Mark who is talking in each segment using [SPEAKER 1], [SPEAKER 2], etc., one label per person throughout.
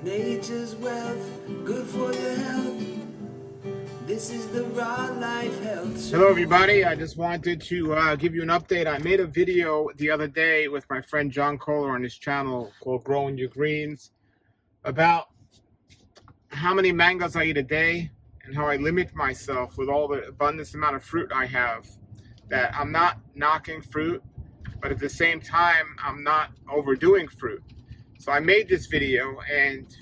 [SPEAKER 1] Nature's wealth, good for your health. This is the Raw Life Health Show.
[SPEAKER 2] Hello everybody, I just wanted to give you an update. I made a video the other day with my friend John Kohler on his channel called Growing Your Greens about how many mangoes I eat a day and how I limit myself with all the abundance amount of fruit I have. That I'm not knocking fruit, but at the same time I'm not overdoing fruit. So I made this video and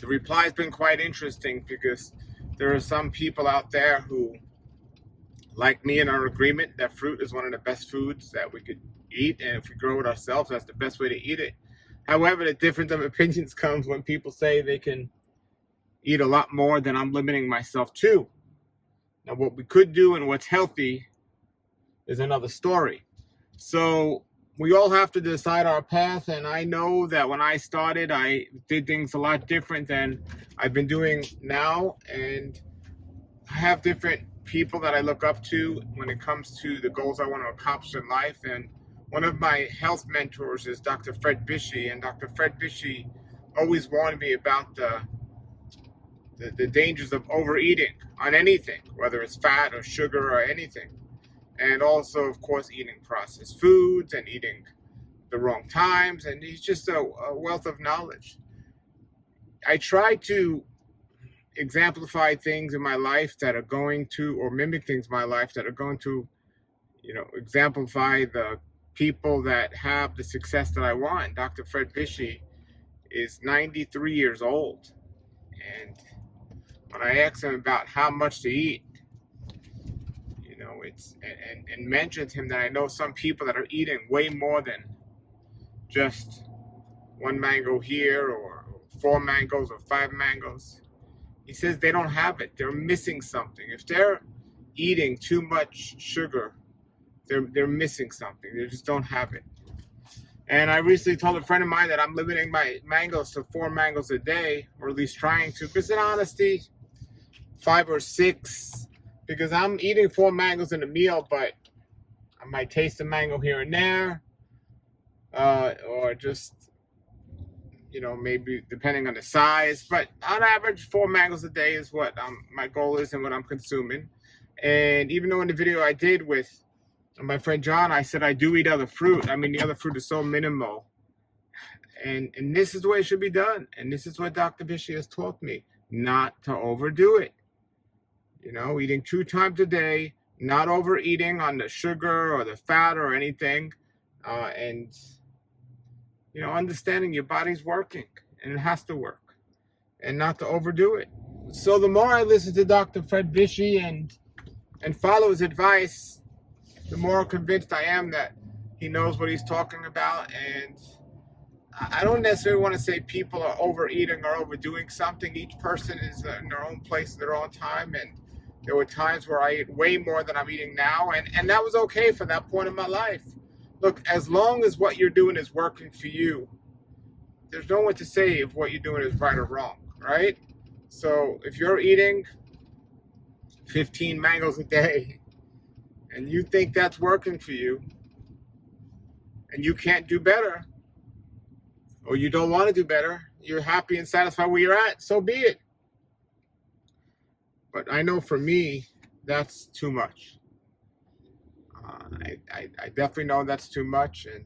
[SPEAKER 2] the reply has been quite interesting because there are some people out there who, like me, and are in agreement that fruit is one of the best foods that we could eat, and if we grow it ourselves, that's the best way to eat it. However, the difference of opinions comes when people say they can eat a lot more than I'm limiting myself to. Now, what we could do and what's healthy is another story. So we all have to decide our path, and I know that when I started, I did things a lot different than I've been doing now, and I have different people that I look up to when it comes to the goals I want to accomplish in life. And one of my health mentors is Dr. Fred Bishy, and Dr. Fred Bishy always warned me about the dangers of overeating on anything, whether it's fat or sugar or anything. And also, of course, eating processed foods and eating the wrong times. And he's just a wealth of knowledge. I try to exemplify things in my life that are going to, or mimic things in my life that are going to, exemplify the people that have the success that I want. Dr. Fred Bishy is 93 years old. And when I asked him about how much to eat, and mentioned to him that I know some people that are eating way more than just one mango here or 4 mangoes or 5 mangoes. He says they don't have it. They're missing something. If they're eating too much sugar, they're missing something. They just don't have it. And I recently told a friend of mine that I'm limiting my mangoes to 4 mangoes a day, or at least trying to, because in honesty, 5 or 6, because I'm eating 4 mangoes in a meal, but I might taste a mango here and there, or just, maybe depending on the size. But on average, 4 mangoes a day is what my goal is and what I'm consuming. And even though in the video I did with my friend John, I said I do eat other fruit. I mean, the other fruit is so minimal. And this is the way it should be done. And this is what Dr. Bishy has taught me, not to overdo it. Eating 2 times a day, not overeating on the sugar or the fat or anything, and understanding your body's working and it has to work, and not to overdo it. So the more I listen to Dr. Fred Bishy and follow his advice, the more convinced I am that he knows what he's talking about. And I don't necessarily want to say people are overeating or overdoing something. Each person is in their own place at their own time, and there were times where I ate way more than I'm eating now, and that was okay for that point in my life. Look, as long as what you're doing is working for you, there's no one to say if what you're doing is right or wrong, right? So if you're eating 15 mangoes a day and you think that's working for you and you can't do better, or you don't want to do better, you're happy and satisfied where you're at, so be it. But I know for me, that's too much. I definitely know that's too much, and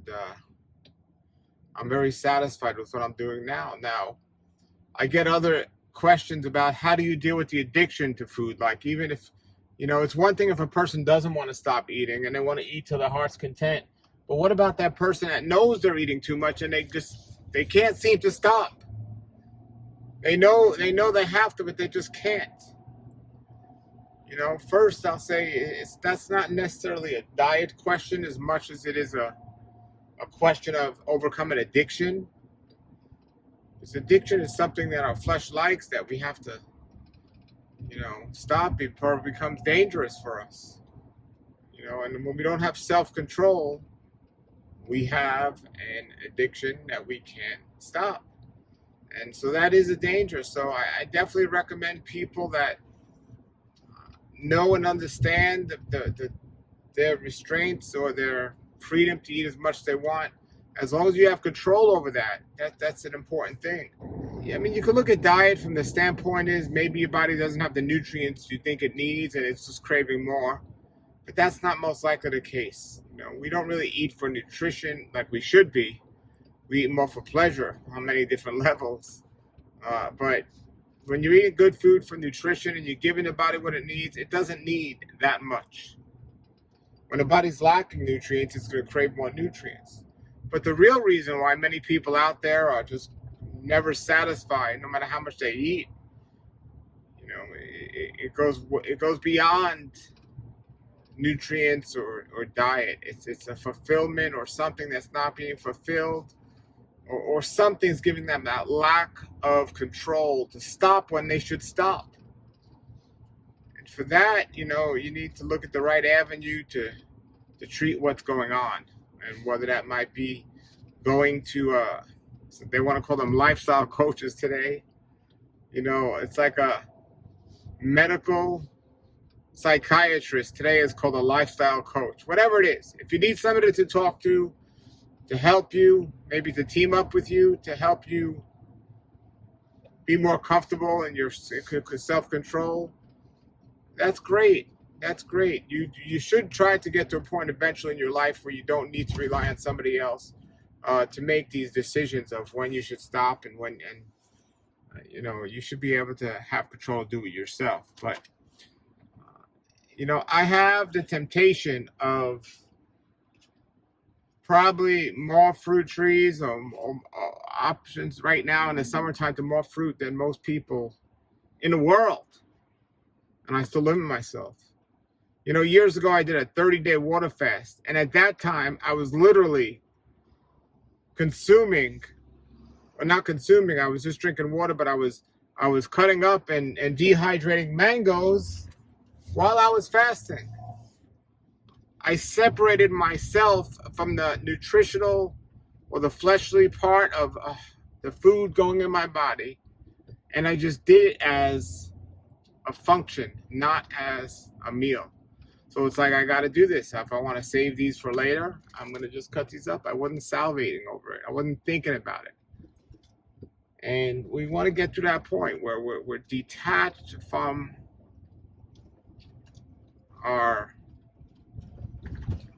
[SPEAKER 2] I'm very satisfied with what I'm doing now. Now, I get other questions about how do you deal with the addiction to food? Like, even if, it's one thing if a person doesn't want to stop eating and they want to eat to their heart's content. But what about that person that knows they're eating too much and they can't seem to stop? They know they have to, but they just can't. First I'll say that's not necessarily a diet question as much as it is a question of overcoming addiction. Because addiction is something that our flesh likes, that we have to, stop before it becomes dangerous for us. And when we don't have self-control, we have an addiction that we can't stop. And so that is a danger. So I definitely recommend people that know and understand their restraints or their freedom to eat as much as they want, As long as you have control over that, that's an important thing. Yeah, I mean, you could look at diet from the standpoint is maybe your body doesn't have the nutrients you think it needs and it's just craving more. But that's not most likely the case. We don't really eat for nutrition like we should be. We eat more for pleasure on many different levels. But when you're eating good food for nutrition and you're giving the body what it needs, it doesn't need that much. When the body's lacking nutrients, it's going to crave more nutrients. But the real reason why many people out there are just never satisfied, no matter how much they eat, it goes beyond nutrients or diet. It's a fulfillment or something that's not being fulfilled, or something's giving them that lack of control to stop when they should stop. And for that, you need to look at the right avenue to treat what's going on, and whether that might be going to they want to call them lifestyle coaches today. It's like a medical psychiatrist today is called a lifestyle coach. Whatever it is, if you need somebody to talk to help you, maybe to team up with you to help you be more comfortable in your self-control, that's great. That's great. You should try to get to a point eventually in your life where you don't need to rely on somebody else to make these decisions of when you should stop and when, you should be able to have control and do it yourself. But I have the temptation of probably more fruit trees or options right now in the summertime to more fruit than most people in the world. And I still limit myself. Years ago, I did a 30-day water fast. And at that time, I was literally consuming, or not consuming, I was just drinking water, but I was cutting up and dehydrating mangoes while I was fasting. I separated myself from the nutritional or the fleshly part of the food going in my body. And I just did it as a function, not as a meal. So it's like, I got to do this. If I want to save these for later, I'm going to just cut these up. I wasn't salivating over it. I wasn't thinking about it. And we want to get to that point where we're detached from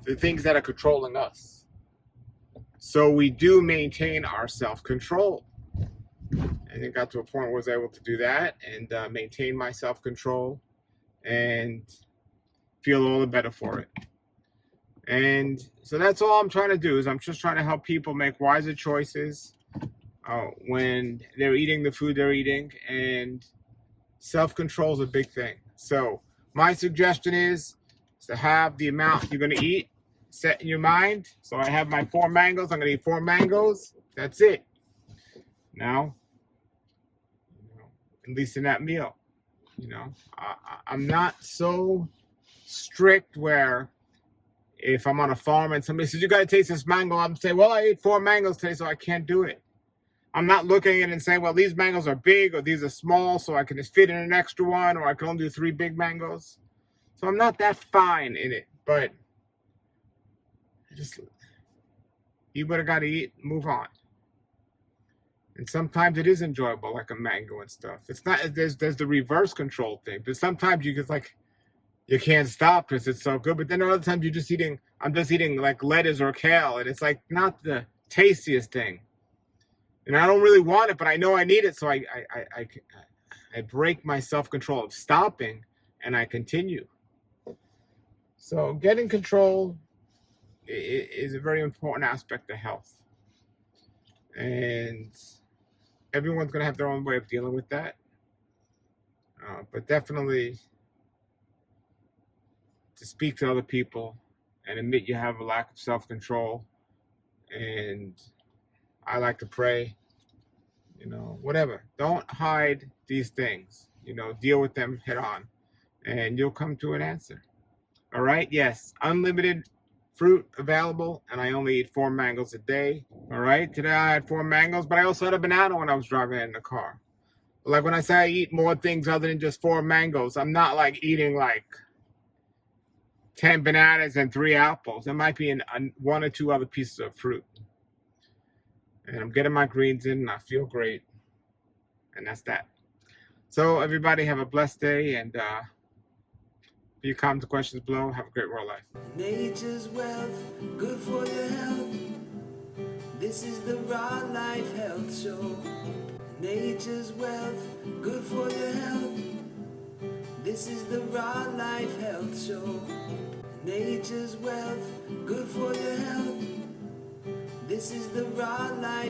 [SPEAKER 2] the things that are controlling us. So we do maintain our self-control. And it got to a point where I was able to do that and maintain my self-control and feel all the better for it. And so that's all I'm trying to do, is I'm just trying to help people make wiser choices when they're eating the food they're eating. And self-control is a big thing. So my suggestion is to have the amount you're going to eat set in your mind. So I have my 4 mangoes. I'm going to eat 4 mangoes. That's it. Now, at least in that meal, I'm not so strict where if I'm on a farm and somebody says, you got to taste this mango, I'm saying, well, I ate 4 mangoes today, so I can't do it. I'm not looking at it and saying, well, these mangoes are big or these are small, so I can just fit in an extra one, or I can only do 3 big mangoes. So I'm not that fine in it, but just eat what I got to eat, move on. And sometimes it is enjoyable, like a mango and stuff. It's not, there's the reverse control thing, but sometimes you just you can't stop because it's so good. But then other times I'm just eating like lettuce or kale, and it's like not the tastiest thing. And I don't really want it, but I know I need it, so I break my self-control of stopping, and I continue. So getting control is a very important aspect of health. And everyone's going to have their own way of dealing with that. But definitely to speak to other people and admit you have a lack of self-control. And I like to pray, whatever. Don't hide these things, deal with them head on, and you'll come to an answer. All right. Yes. Unlimited fruit available, and I only eat 4 mangoes a day. All right. Today I had 4 mangoes, but I also had a banana when I was driving in the car. Like when I say I eat more things other than just 4 mangoes, I'm not like eating like 10 bananas and 3 apples. There might be 1 or 2 other pieces of fruit. and I'm getting my greens in, and I feel great, and that's that. So everybody have a blessed day, and leave comments and questions below. Have a great world life.
[SPEAKER 1] Nature's wealth, good for your health. This is the Raw Life Health Show. Nature's wealth, good for your health. This is the Raw Life Health Show. Nature's wealth, good for your health. This is the Raw Life.